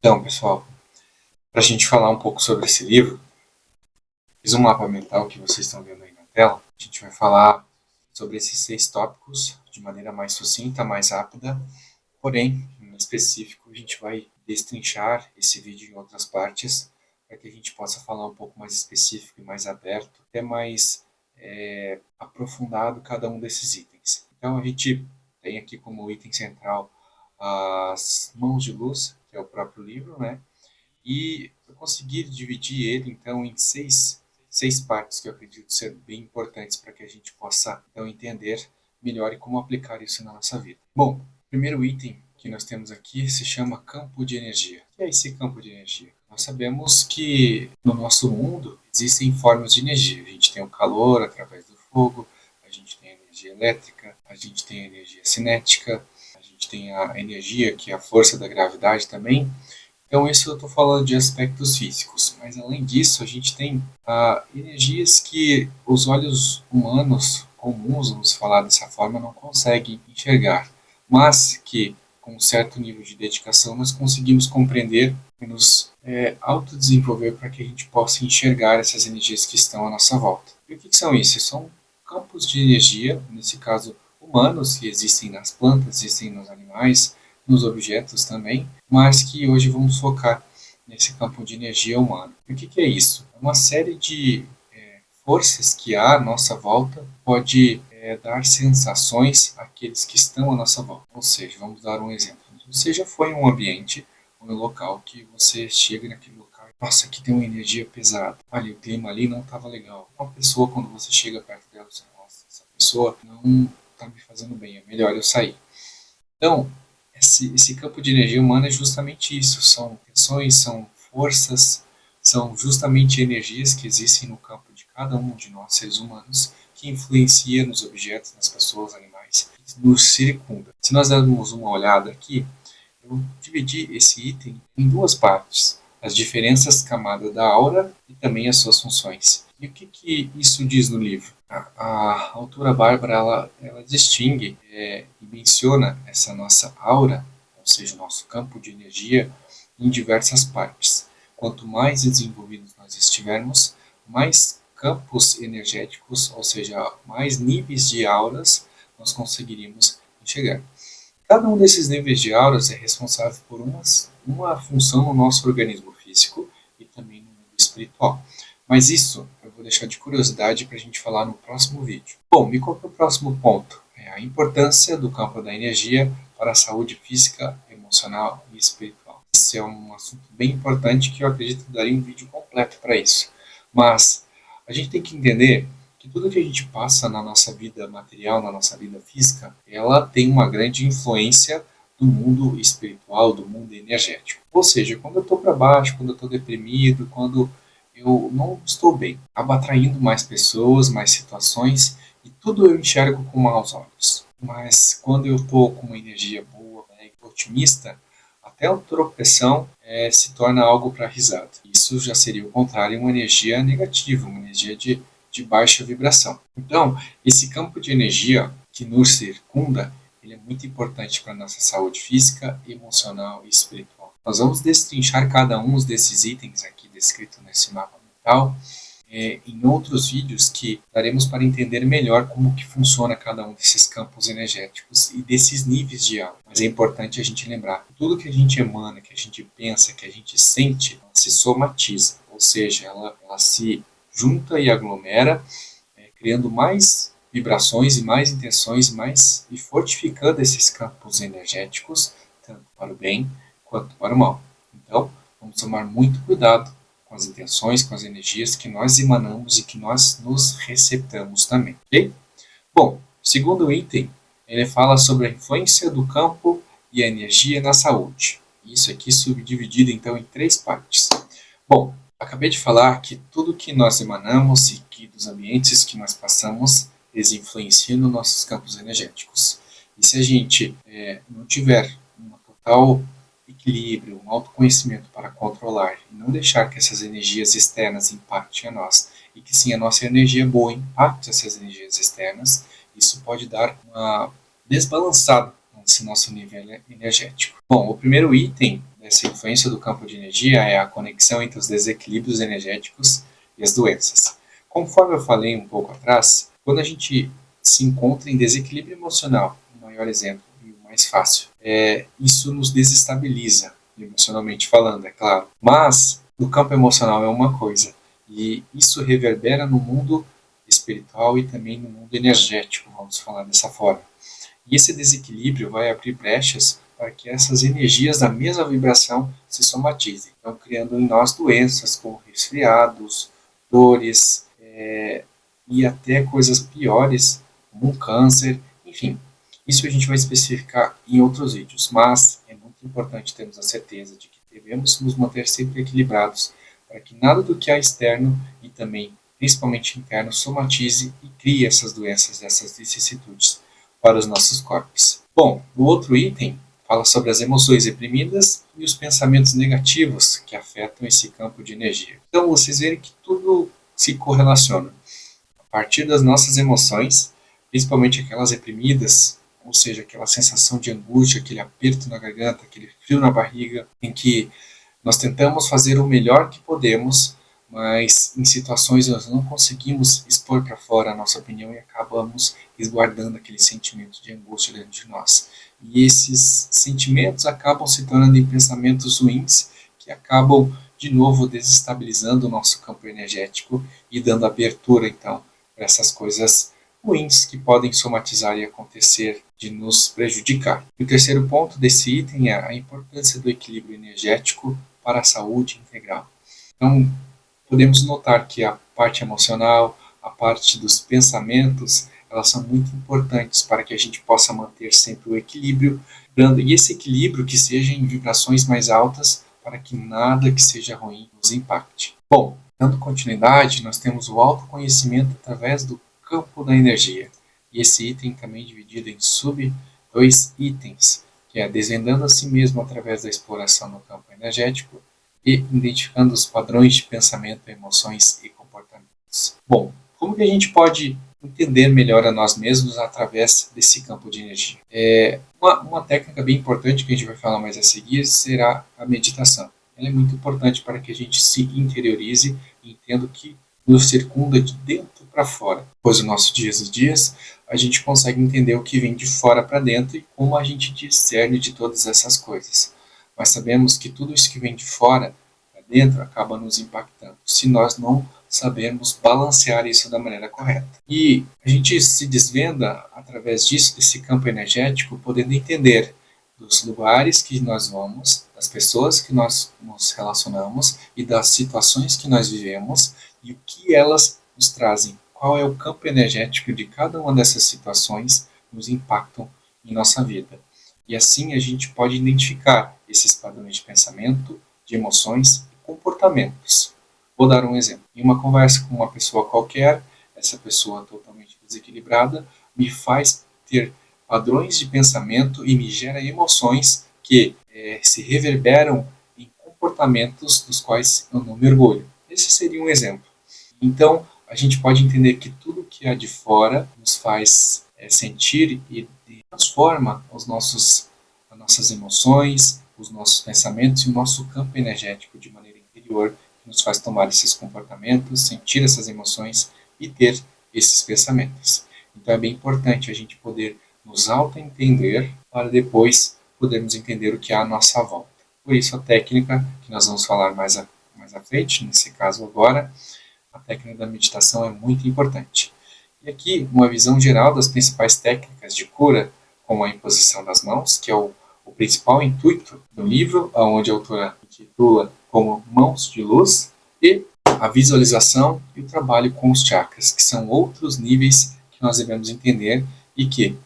Então, pessoal, para a gente falar um pouco sobre esse livro, fiz um mapa mental que vocês estão vendo aí na tela. A gente vai falar sobre esses 6 tópicos de maneira mais sucinta, mais rápida. Porém, em específico, a gente vai destrinchar esse vídeo em outras partes para que a gente possa falar um pouco mais específico e mais aberto, até mais aprofundado cada um desses itens. Então, a gente tem aqui como item central as mãos de luz, que é o próprio livro, né? E eu consegui dividir ele, então, em seis partes que eu acredito ser bem importantes para que a gente possa, então, entender melhor e como aplicar isso na nossa vida. Bom, o primeiro item que nós temos aqui se chama campo de energia. O que é esse campo de energia? Nós sabemos que no nosso mundo existem formas de energia. A gente tem o calor através do fogo, a gente tem a energia elétrica, a gente tem a energia cinética, a gente tem a energia que é a força da gravidade também. Então, isso eu estou falando de aspectos físicos, mas além disso, a gente tem energias que os olhos humanos comuns, vamos falar dessa forma, não conseguem enxergar, mas que, com um certo nível de dedicação, nós conseguimos compreender e nos autodesenvolver para que a gente possa enxergar essas energias que estão à nossa volta. E o que são isso? São campos de energia, nesse caso humanos, que existem nas plantas, existem nos animais, nos objetos também, mas que hoje vamos focar nesse campo de energia humana. E o que é isso? É uma série de forças que há à nossa volta pode dar sensações àqueles que estão à nossa volta. Ou seja, vamos dar um exemplo. Você já foi em um ambiente, um local que você chega naquele local, nossa, aqui tem uma energia pesada. Olha, o clima ali não estava legal. Uma pessoa, quando você chega perto dela, você fala, nossa, essa pessoa não está me fazendo bem, é melhor eu sair. Então, esse campo de energia humana é justamente isso, são tensões, são forças, são justamente energias que existem no campo de cada um de nós, seres humanos, que influencia nos objetos, nas pessoas, animais, que nos circunda. Se nós dermos uma olhada aqui, eu dividi esse item em 2 partes, as diferenças camada da aura e também as suas funções. E o que isso diz no livro? A autora Bárbara ela distingue e menciona essa nossa aura, ou seja, nosso campo de energia, em diversas partes. Quanto mais desenvolvidos nós estivermos, mais campos energéticos, ou seja, mais níveis de auras nós conseguiríamos enxergar. Cada um desses níveis de auras é responsável por uma função no nosso organismo físico e também no mundo espiritual. Mas isso eu vou deixar de curiosidade para a gente falar no próximo vídeo. Bom, e qual é o próximo ponto? É a importância do campo da energia para a saúde física, emocional e espiritual. Esse é um assunto bem importante que eu acredito que daria um vídeo completo para isso. Mas a gente tem que entender que tudo que a gente passa na nossa vida material, na nossa vida física, ela tem uma grande influência do mundo espiritual, do mundo energético. Ou seja, quando eu estou para baixo, quando eu estou deprimido, quando eu não estou bem, acaba atraindo mais pessoas, mais situações, e tudo eu enxergo com maus olhos. Mas quando eu estou com uma energia boa, otimista, até a tropeção se torna algo para risada. Isso já seria o contrário, uma energia negativa, uma energia de baixa vibração. Então, esse campo de energia que nos circunda, ele é muito importante para a nossa saúde física, emocional e espiritual. Nós vamos destrinchar cada um desses itens aqui descrito nesse mapa mental em outros vídeos que daremos para entender melhor como que funciona cada um desses campos energéticos e desses níveis de aura. Mas é importante a gente lembrar que tudo que a gente emana, que a gente pensa, que a gente sente, se somatiza, ou seja, ela se junta e aglomera, criando mais vibrações e mais intenções, e fortificando esses campos energéticos, tanto para o bem quanto para o mal. Então, vamos tomar muito cuidado com as intenções, com as energias que nós emanamos e que nós nos receptamos também. Ok? Bom, segundo item, ele fala sobre a influência do campo e a energia na saúde. Isso aqui subdividido então em 3 partes. Bom, acabei de falar que tudo que nós emanamos e que dos ambientes que nós passamos, eles influenciam nos nossos campos energéticos. E se a gente não tiver um total equilíbrio, um autoconhecimento para controlar e não deixar que essas energias externas impactem a nós, e que sim a nossa energia boa impacte essas energias externas, isso pode dar uma desbalançada nesse nosso nível energético. Bom, o primeiro item dessa influência do campo de energia é a conexão entre os desequilíbrios energéticos e as doenças. Conforme eu falei um pouco atrás, quando a gente se encontra em desequilíbrio emocional, o maior exemplo e o mais fácil, isso nos desestabiliza, emocionalmente falando, é claro. Mas o campo emocional é uma coisa, e isso reverbera no mundo espiritual e também no mundo energético, vamos falar dessa forma. E esse desequilíbrio vai abrir brechas para que essas energias da mesma vibração se somatizem, então criando em nós doenças como resfriados, dores e até coisas piores, como um câncer, enfim. Isso a gente vai especificar em outros vídeos, mas é muito importante termos a certeza de que devemos nos manter sempre equilibrados para que nada do que há externo e também, principalmente interno, somatize e crie essas doenças, essas vicissitudes para os nossos corpos. Bom, o outro item fala sobre as emoções reprimidas e os pensamentos negativos que afetam esse campo de energia. Então, vocês verem que tudo se correlaciona. A partir das nossas emoções, principalmente aquelas reprimidas, ou seja, aquela sensação de angústia, aquele aperto na garganta, aquele frio na barriga, em que nós tentamos fazer o melhor que podemos, mas em situações nós não conseguimos expor para fora a nossa opinião e acabamos resguardando aquele sentimento de angústia dentro de nós. E esses sentimentos acabam se tornando em pensamentos ruins que acabam de novo desestabilizando o nosso campo energético e dando abertura então para essas coisas ruins que podem somatizar e acontecer de nos prejudicar. E o terceiro ponto desse item é a importância do equilíbrio energético para a saúde integral. Então, podemos notar que a parte emocional, a parte dos pensamentos, elas são muito importantes para que a gente possa manter sempre o equilíbrio, e esse equilíbrio que seja em vibrações mais altas, para que nada que seja ruim nos impacte. Bom, dando continuidade, nós temos o autoconhecimento através do campo da energia. E esse item também é dividido em dois itens, que é desvendando a si mesmo através da exploração no campo energético e identificando os padrões de pensamento, emoções e comportamentos. Bom, como que a gente pode entender melhor a nós mesmos através desse campo de energia? Uma técnica bem importante que a gente vai falar mais a seguir será a meditação. Ela é muito importante para que a gente se interiorize e entenda o que nos circunda de dentro para fora. Pois no nosso dia a dia, a gente consegue entender o que vem de fora para dentro e como a gente discerne de todas essas coisas. Mas sabemos que tudo isso que vem de fora para dentro acaba nos impactando, se nós não sabermos balancear isso da maneira correta. E a gente se desvenda através disso, desse campo energético, podendo entender dos lugares que nós vamos, das pessoas que nós nos relacionamos e das situações que nós vivemos e o que elas nos trazem. Qual é o campo energético de cada uma dessas situações que nos impactam em nossa vida. E assim a gente pode identificar esses padrões de pensamento, de emoções e comportamentos. Vou dar um exemplo. Em uma conversa com uma pessoa qualquer, essa pessoa totalmente desequilibrada me faz ter padrões de pensamento e me gera emoções que se reverberam em comportamentos dos quais eu não me orgulho. Esse seria um exemplo. Então, a gente pode entender que tudo que há de fora nos faz sentir e transforma as nossas emoções, os nossos pensamentos e o nosso campo energético de maneira interior, que nos faz tomar esses comportamentos, sentir essas emoções e ter esses pensamentos. Então é bem importante a gente poder nos auto-entender para depois podermos entender o que há à nossa volta. Por isso a técnica, que nós vamos falar mais à frente, nesse caso agora, a técnica da meditação é muito importante. E aqui, uma visão geral das principais técnicas de cura, como a imposição das mãos, que é o principal intuito do livro, onde a autora intitula como Mãos de Luz, e a visualização e o trabalho com os chakras, que são outros níveis que nós devemos entender e que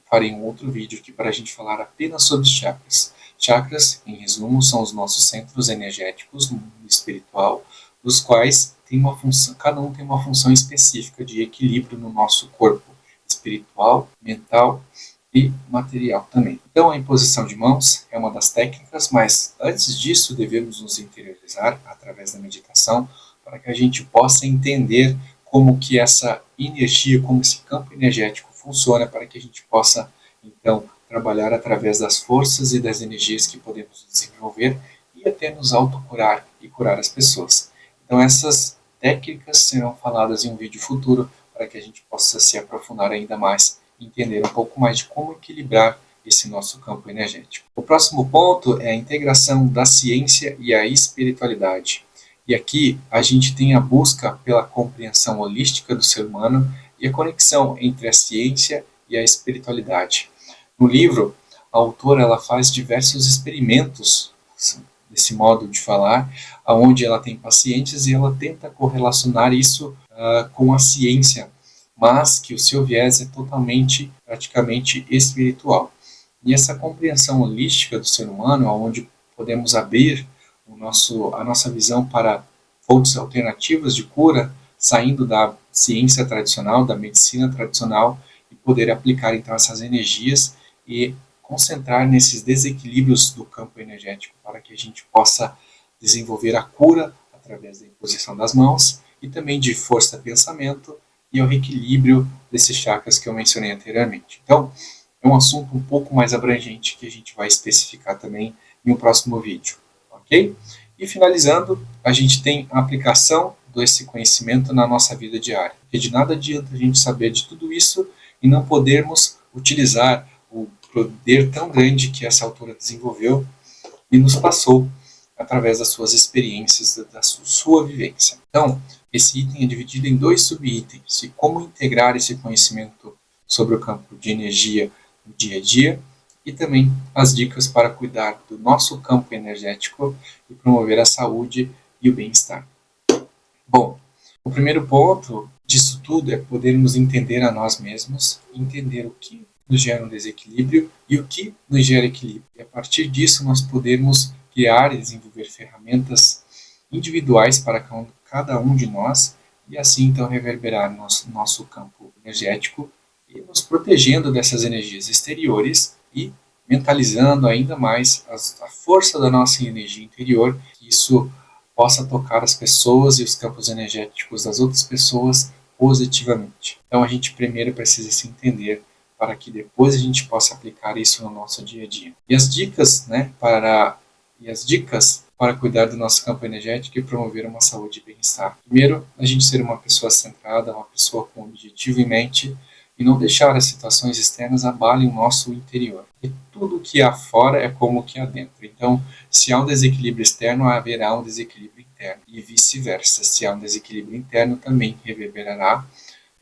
farei um outro vídeo aqui para a gente falar apenas sobre chakras. Chakras, em resumo, são os nossos centros energéticos no mundo espiritual, dos quais tem uma função, cada um tem uma função específica de equilíbrio no nosso corpo espiritual, mental e material também. Então, a imposição de mãos é uma das técnicas, mas antes disso devemos nos interiorizar através da meditação para que a gente possa entender como que essa energia, como esse campo energético funciona, para que a gente possa, então, trabalhar através das forças e das energias que podemos desenvolver e até nos autocurar e curar as pessoas. Então essas técnicas serão faladas em um vídeo futuro para que a gente possa se aprofundar ainda mais e entender um pouco mais de como equilibrar esse nosso campo energético. O próximo ponto é a integração da ciência e a espiritualidade. E aqui a gente tem a busca pela compreensão holística do ser humano e a conexão entre a ciência e a espiritualidade. No livro, a autora ela faz diversos experimentos desse modo de falar, onde ela tem pacientes e ela tenta correlacionar isso com a ciência, mas que o seu viés é totalmente, praticamente espiritual. E essa compreensão holística do ser humano, onde podemos abrir a nossa visão para fontes alternativas de cura, saindo da ciência tradicional, da medicina tradicional, e poder aplicar então essas energias e concentrar nesses desequilíbrios do campo energético para que a gente possa desenvolver a cura através da imposição das mãos e também de força-pensamento e o reequilíbrio desses chakras que eu mencionei anteriormente. Então, é um assunto um pouco mais abrangente que a gente vai especificar também em um próximo vídeo, ok? E finalizando, a gente tem a aplicação desse conhecimento na nossa vida diária. Porque de nada adianta a gente saber de tudo isso e não podermos utilizar o poder tão grande que essa autora desenvolveu e nos passou através das suas experiências, da sua vivência. Então, esse item é dividido em 2 subitens, e como integrar esse conhecimento sobre o campo de energia no dia a dia, e também as dicas para cuidar do nosso campo energético e promover a saúde e o bem-estar. Bom, o primeiro ponto disso tudo é podermos entender a nós mesmos, entender o que nos gera um desequilíbrio e o que nos gera equilíbrio. E a partir disso nós podemos criar e desenvolver ferramentas individuais para cada um de nós e assim então reverberar nosso campo energético e nos protegendo dessas energias exteriores e mentalizando ainda mais a força da nossa energia interior, que isso possa tocar as pessoas e os campos energéticos das outras pessoas positivamente. Então a gente primeiro precisa se entender para que depois a gente possa aplicar isso no nosso dia a dia. E as dicas, para cuidar do nosso campo energético e promover uma saúde e bem-estar. Primeiro, a gente ser uma pessoa centrada, uma pessoa com um objetivo em mente e não deixar as situações externas abalem o nosso interior. E tudo que há fora é como o que há dentro. Então, se há um desequilíbrio externo, haverá um desequilíbrio interno. E vice-versa. Se há um desequilíbrio interno, também reverberará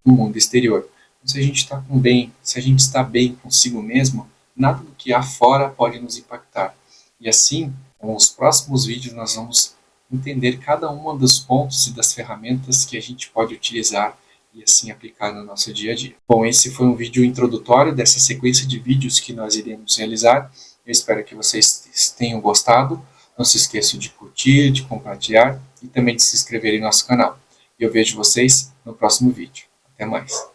no mundo exterior. Então, se a gente está bem consigo mesmo, nada do que há fora pode nos impactar. E assim, com os próximos vídeos, nós vamos entender cada um dos pontos e das ferramentas que a gente pode utilizar e assim aplicar no nosso dia a dia. Bom, esse foi um vídeo introdutório dessa sequência de vídeos que nós iremos realizar. Eu espero que vocês tenham gostado. Não se esqueçam de curtir, de compartilhar e também de se inscrever em nosso canal. E eu vejo vocês no próximo vídeo. Até mais!